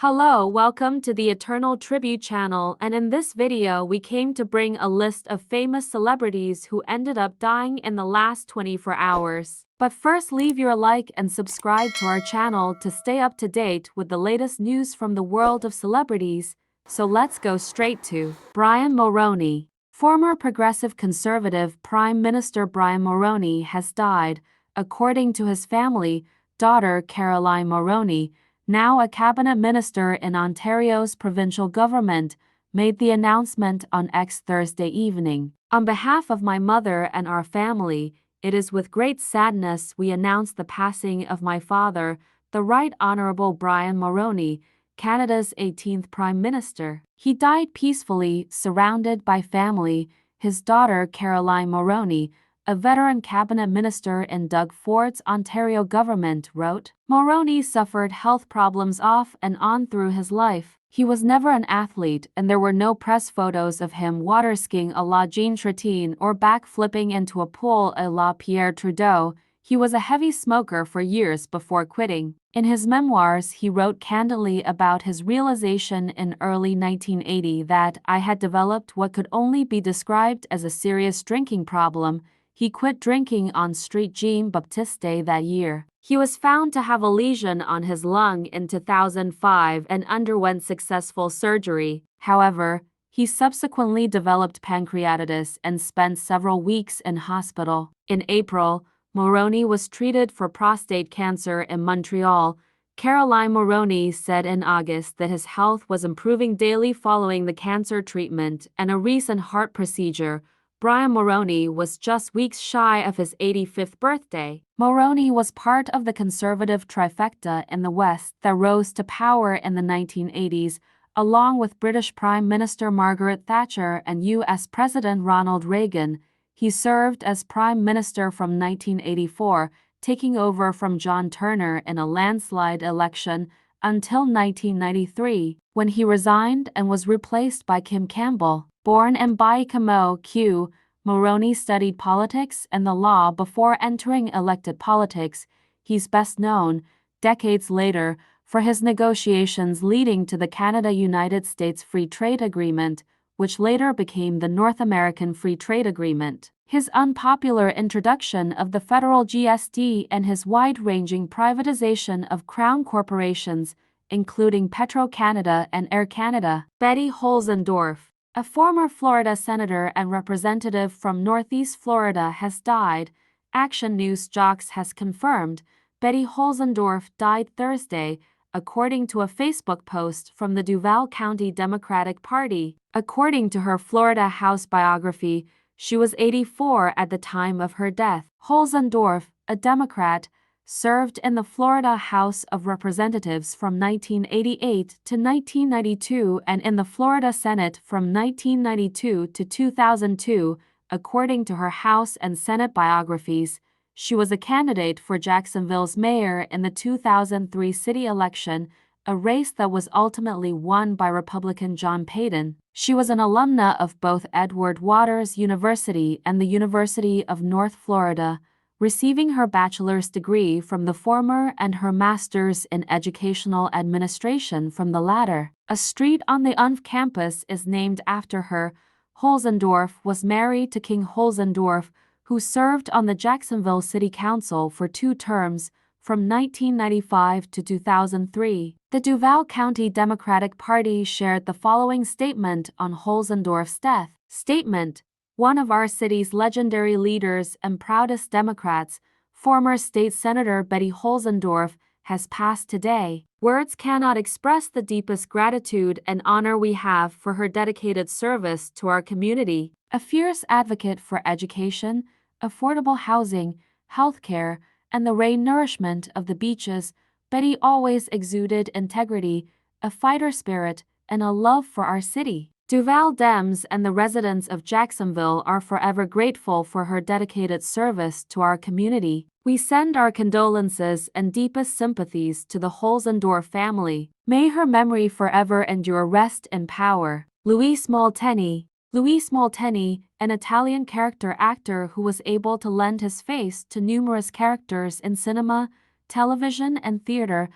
Hello, welcome to the Eternal Tribute channel, and in this video we came to bring a list of famous celebrities who ended up dying in the last 24 hours. But first, leave your like and subscribe to our channel to stay up to date with the latest news from the world of celebrities. So let's go straight to Brian Mulroney. Former Progressive Conservative Prime Minister Brian Mulroney has died, according to his family. Daughter Caroline Mulroney, now a cabinet minister in Ontario's provincial government, made the announcement on X Thursday evening. On behalf of my mother and our family, it is with great sadness we announce the passing of my father, the Right Honourable Brian Mulroney, Canada's 18th Prime Minister. He died peacefully, surrounded by family. His daughter Caroline Mulroney, a veteran cabinet minister in Doug Ford's Ontario government, wrote, "Mulroney suffered health problems off and on through his life. He was never an athlete, and there were no press photos of him water skiing a la Jean Chrétien or backflipping into a pool a la Pierre Trudeau. He was a heavy smoker for years before quitting." In his memoirs, he wrote candidly about his realization in early 1980 that I had developed what could only be described as a serious drinking problem. He quit drinking on Street Jean Baptiste Day that year. He was found to have a lesion on his lung in 2005 and underwent successful surgery. However, he subsequently developed pancreatitis and spent several weeks in hospital. In April, Mulroney was treated for prostate cancer in Montreal. Caroline Mulroney said in August that his health was improving daily following the cancer treatment and a recent heart procedure. Brian Mulroney was just weeks shy of his 85th birthday. Mulroney was part of the conservative trifecta in the West that rose to power in the 1980s, along with British Prime Minister Margaret Thatcher and U.S. President Ronald Reagan. He served as Prime Minister from 1984, taking over from John Turner in a landslide election, until 1993, when he resigned and was replaced by Kim Campbell. Born in Baie-Comeau, Q, Mulroney studied politics and the law before entering elected politics. He's best known, decades later, for his negotiations leading to the Canada-United States Free Trade Agreement, which later became the North American Free Trade Agreement. His unpopular introduction of the federal GST and his wide-ranging privatization of Crown corporations, including Petro-Canada and Air Canada. Betty Holzendorf, a former Florida senator and representative from Northeast Florida, has died. Action News Jocks has confirmed Betty Holzendorf died Thursday, according to a Facebook post from the Duval County Democratic Party. According to her Florida House biography, she was 84 at the time of her death. Holzendorf, a Democrat, served in the Florida House of Representatives from 1988 to 1992 and in the Florida Senate from 1992 to 2002, according to her House and Senate biographies. She was a candidate for Jacksonville's mayor in the 2003 city election, a race that was ultimately won by Republican John Payton. She was an alumna of both Edward Waters University and the University of North Florida, receiving her bachelor's degree from the former and her master's in educational administration from the latter. A street on the UNF campus is named after her. Holzendorf was married to King Holzendorf, who served on the Jacksonville City Council for 2 terms, from 1995 to 2003. The Duval County Democratic Party shared the following statement on Holzendorf's death. Statement: one of our city's legendary leaders and proudest Democrats, former state senator Betty Holzendorf, has passed today. Words cannot express the deepest gratitude and honor we have for her dedicated service to our community. A fierce advocate for education, affordable housing, healthcare, and the nourishment of the beaches, Betty always exuded integrity, a fighter spirit, and a love for our city. Duval Dems and the residents of Jacksonville are forever grateful for her dedicated service to our community. We send our condolences and deepest sympathies to the Holzendorf family. May her memory forever endure. Rest in power. Luis Molteni. Luis Molteni, an Italian character actor who was able to lend his face to numerous characters in cinema, television, and theater,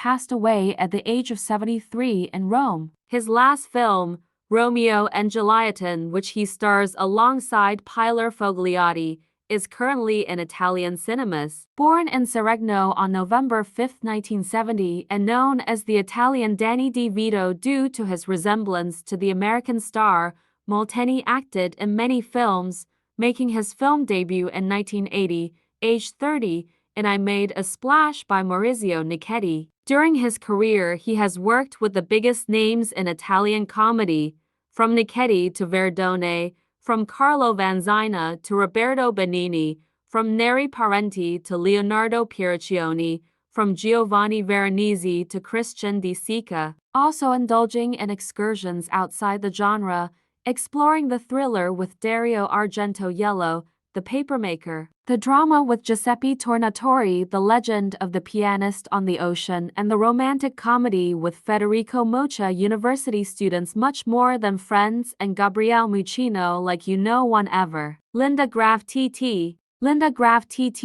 passed away at the age of 73 in Rome. His last film, Romeo and Juliet, in which he stars alongside Pilar Fogliati, is currently in Italian cinemas. Born in Seregno on November 5, 1970, and known as the Italian Danny DeVito due to his resemblance to the American star, Molteni acted in many films, making his film debut in 1980, aged 30, in I Made a Splash by Maurizio Nichetti. During his career, he has worked with the biggest names in Italian comedy, from Nichetti to Verdone, from Carlo Vanzina to Roberto Benigni, from Neri Parenti to Leonardo Pieraccioni, from Giovanni Veronese to Christian Di Sica. Also indulging in excursions outside the genre, exploring the thriller with Dario Argento Yellow, The Papermaker, the drama with Giuseppe Tornatore, The Legend of the Pianist on the Ocean, and the romantic comedy with Federico Mocha, university students Much More Than Friends, and Gabriele Muccino, Like You Know One Ever. Linda Graf TT. Linda Graf TT,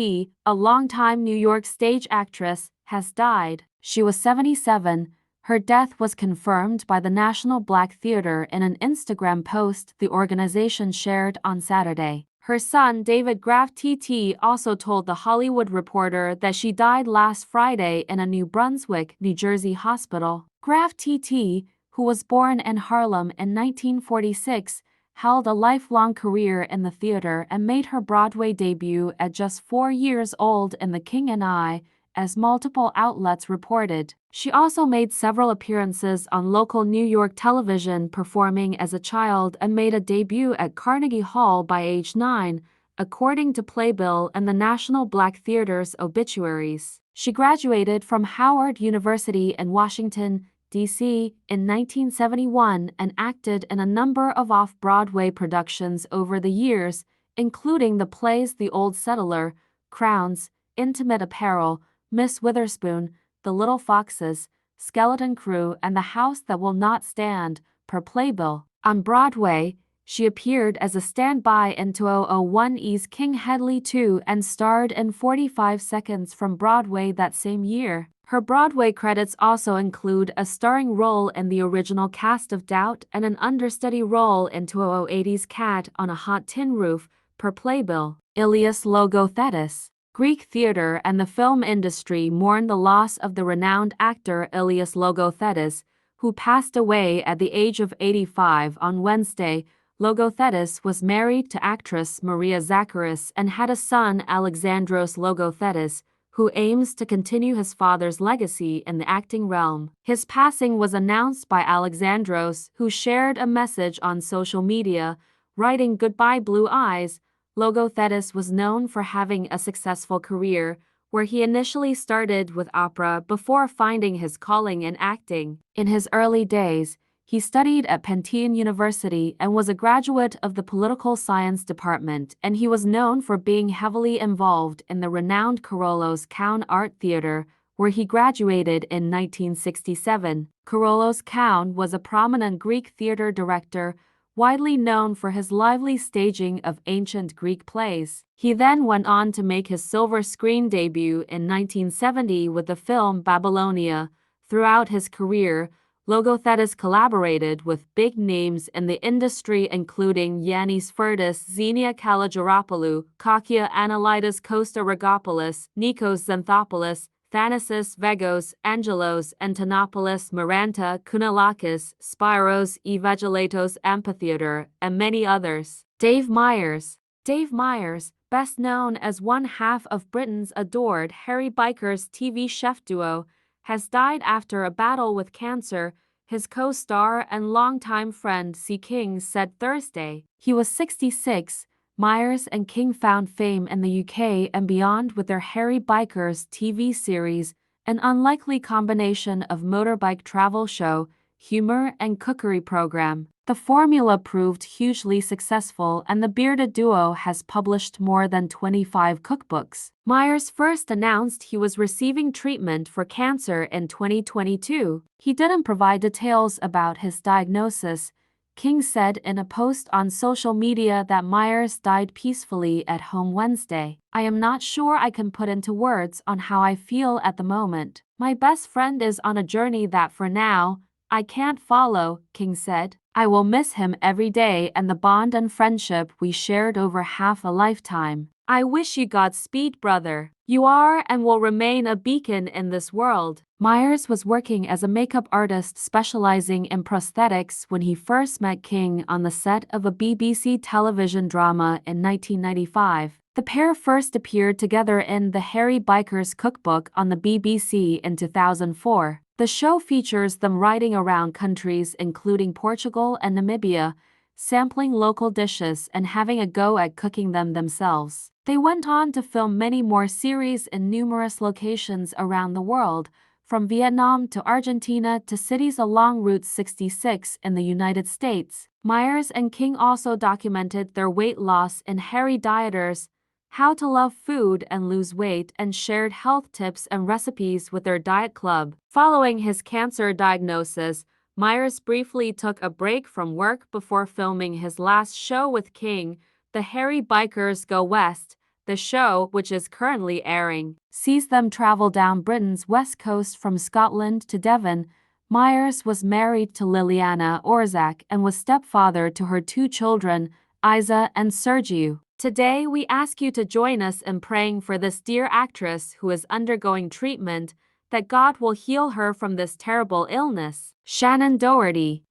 a longtime New York stage actress, has died. She was 77. Her death was confirmed by the National Black Theatre in an Instagram post the organization shared on Saturday. Her son, David Graf TT, also told The Hollywood Reporter that she died last Friday in a New Brunswick, New Jersey hospital. Graf TT, who was born in Harlem in 1946, held a lifelong career in the theater and made her Broadway debut at just 4 years old in The King and I, as multiple outlets reported. She also made several appearances on local New York television, performing as a child, and made a debut at Carnegie Hall by age 9, according to Playbill and the National Black Theater's obituaries. She graduated from Howard University in Washington, D.C. in 1971 and acted in a number of off-Broadway productions over the years, including the plays The Old Settler, Crowns, Intimate Apparel, Miss Witherspoon, The Little Foxes, Skeleton Crew, and The House That Will Not Stand, per Playbill. On Broadway, she appeared as a standby in 2001's King Hedley 2 and starred in 45 Seconds from Broadway that same year. Her Broadway credits also include a starring role in the original cast of Doubt and an understudy role in 2008's Cat on a Hot Tin Roof, per Playbill. Ilias Logothetis. Greek theater and the film industry mourn the loss of the renowned actor Ilias Logothetis, who passed away at the age of 85 on Wednesday. Logothetis was married to actress Maria Zacharis and had a son, Alexandros Logothetis, who aims to continue his father's legacy in the acting realm. His passing was announced by Alexandros, who shared a message on social media, writing, "Goodbye Blue Eyes." Logothetis was known for having a successful career, where he initially started with opera before finding his calling in acting. In his early days, he studied at Pantheon University and was a graduate of the Political Science Department, and he was known for being heavily involved in the renowned Carolus Cown Art Theater, where he graduated in 1967. Carolus Cown was a prominent Greek theater director, widely known for his lively staging of ancient Greek plays. He then went on to make his silver screen debut in 1970 with the film Babylonia. Throughout his career, Logothetis collaborated with big names in the industry including Yannis Furtis, Xenia Kalogeropoulou, Kakia Analytis Costa Regopoulos, Nikos Xanthopoulos, Thanasis Vegos, Angelos Antonopoulos, Maranta Kounalakis, Spyros Evangelos Amphitheater, and many others. Dave Meyers. Dave Meyers, best known as one half of Britain's adored Harry Biker's TV chef duo, has died after a battle with cancer, his co-star and longtime friend C. King said Thursday. He was 66. Myers and King found fame in the UK and beyond with their Harry Biker's TV series, an unlikely combination of motorbike travel show, humor, and cookery program. The formula proved hugely successful, and the bearded duo has published more than 25 cookbooks. Myers first announced he was receiving treatment for cancer in 2022. He didn't provide details about his diagnosis. King said in a post on social media that Myers died peacefully at home Wednesday. I am not sure I can put into words on how I feel at the moment. My best friend is on a journey that for now, I can't follow, King said. I will miss him every day and the bond and friendship we shared over half a lifetime. I wish you Godspeed, brother. You are and will remain a beacon in this world. Myers was working as a makeup artist specializing in prosthetics when he first met King on the set of a BBC television drama in 1995. The pair first appeared together in The Harry Biker's Cookbook on the BBC in 2004. The show features them riding around countries including Portugal and Namibia, sampling local dishes and having a go at cooking them themselves. They went on to film many more series in numerous locations around the world, from Vietnam to Argentina to cities along Route 66 in the United States. Myers and King also documented their weight loss in Harry Dieters, How to Love Food and Lose Weight, and shared health tips and recipes with their diet club. Following his cancer diagnosis, Myers briefly took a break from work before filming his last show with King, The Harry Bikers Go West. The show, which is currently airing, sees them travel down Britain's west coast from Scotland to Devon. Myers was married to Liliana Orzak and was stepfather to her 2 children, Isa and Sergio. Today we ask you to join us in praying for this dear actress who is undergoing treatment, that God will heal her from this terrible illness. Shannon Doherty.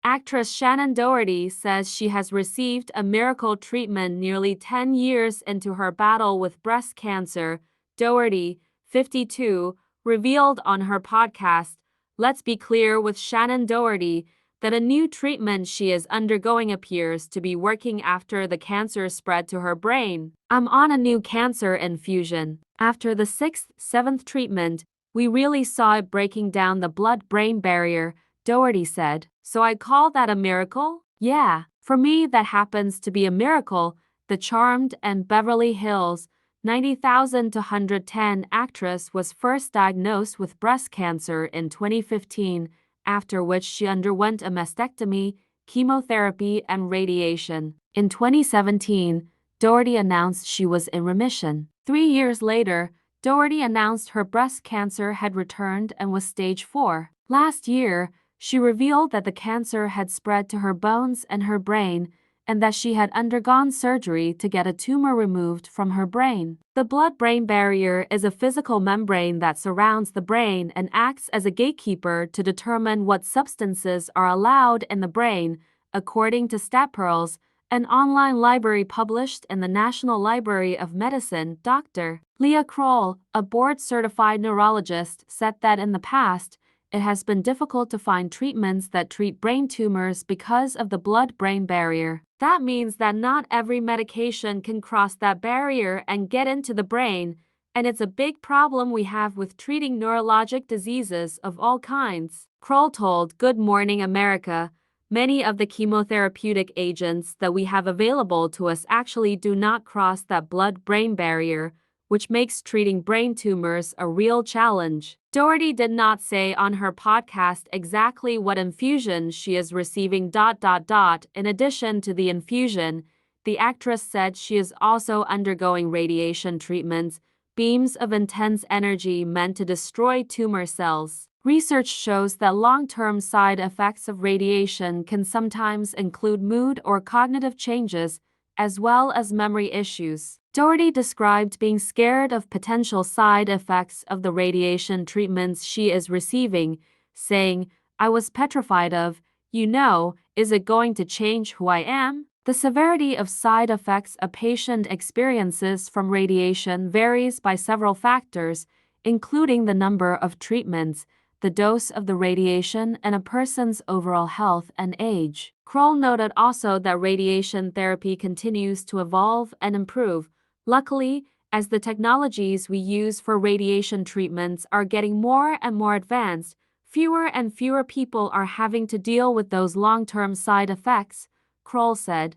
Actress Shannon Doherty says she has received a miracle treatment nearly 10 years into her battle with breast cancer. Doherty, 52, revealed on her podcast, Let's Be Clear with Shannon Doherty, that a new treatment she is undergoing appears to be working after the cancer spread to her brain. I'm on a new cancer infusion. After the 6th, 7th treatment, we really saw it breaking down the blood-brain barrier, Doherty said. So I call that a miracle? Yeah, for me that happens to be a miracle. The charmed and Beverly Hills 90,000 to 110 actress was first diagnosed with breast cancer in 2015, after which she underwent a mastectomy, chemotherapy, and radiation. In 2017, Doherty announced she was in remission. 3 years later, Doherty announced her breast cancer had returned and was stage 4. Last year, she revealed that the cancer had spread to her bones and her brain, and that she had undergone surgery to get a tumor removed from her brain. The blood-brain barrier is a physical membrane that surrounds the brain and acts as a gatekeeper to determine what substances are allowed in the brain, according to StatPearls, an online library published in the National Library of Medicine. Dr. Leah Kroll, a board-certified neurologist, said that in the past, it has been difficult to find treatments that treat brain tumors because of the blood-brain barrier. That means that not every medication can cross that barrier and get into the brain, and it's a big problem we have with treating neurologic diseases of all kinds. Kroll told Good Morning America, many of the chemotherapeutic agents that we have available to us actually do not cross that blood-brain barrier, which makes treating brain tumors a real challenge. Doherty did not say on her podcast exactly what infusion she is receiving. In addition to the infusion, the actress said she is also undergoing radiation treatments, beams of intense energy meant to destroy tumor cells. Research shows that long-term side effects of radiation can sometimes include mood or cognitive changes, as well as memory issues. Doherty described being scared of potential side effects of the radiation treatments she is receiving, saying, I was petrified of, is it going to change who I am? The severity of side effects a patient experiences from radiation varies by several factors, including the number of treatments, the dose of the radiation, and a person's overall health and age. Kroll noted also that radiation therapy continues to evolve and improve. Luckily, as the technologies we use for radiation treatments are getting more and more advanced, fewer and fewer people are having to deal with those long-term side effects, Kroll said.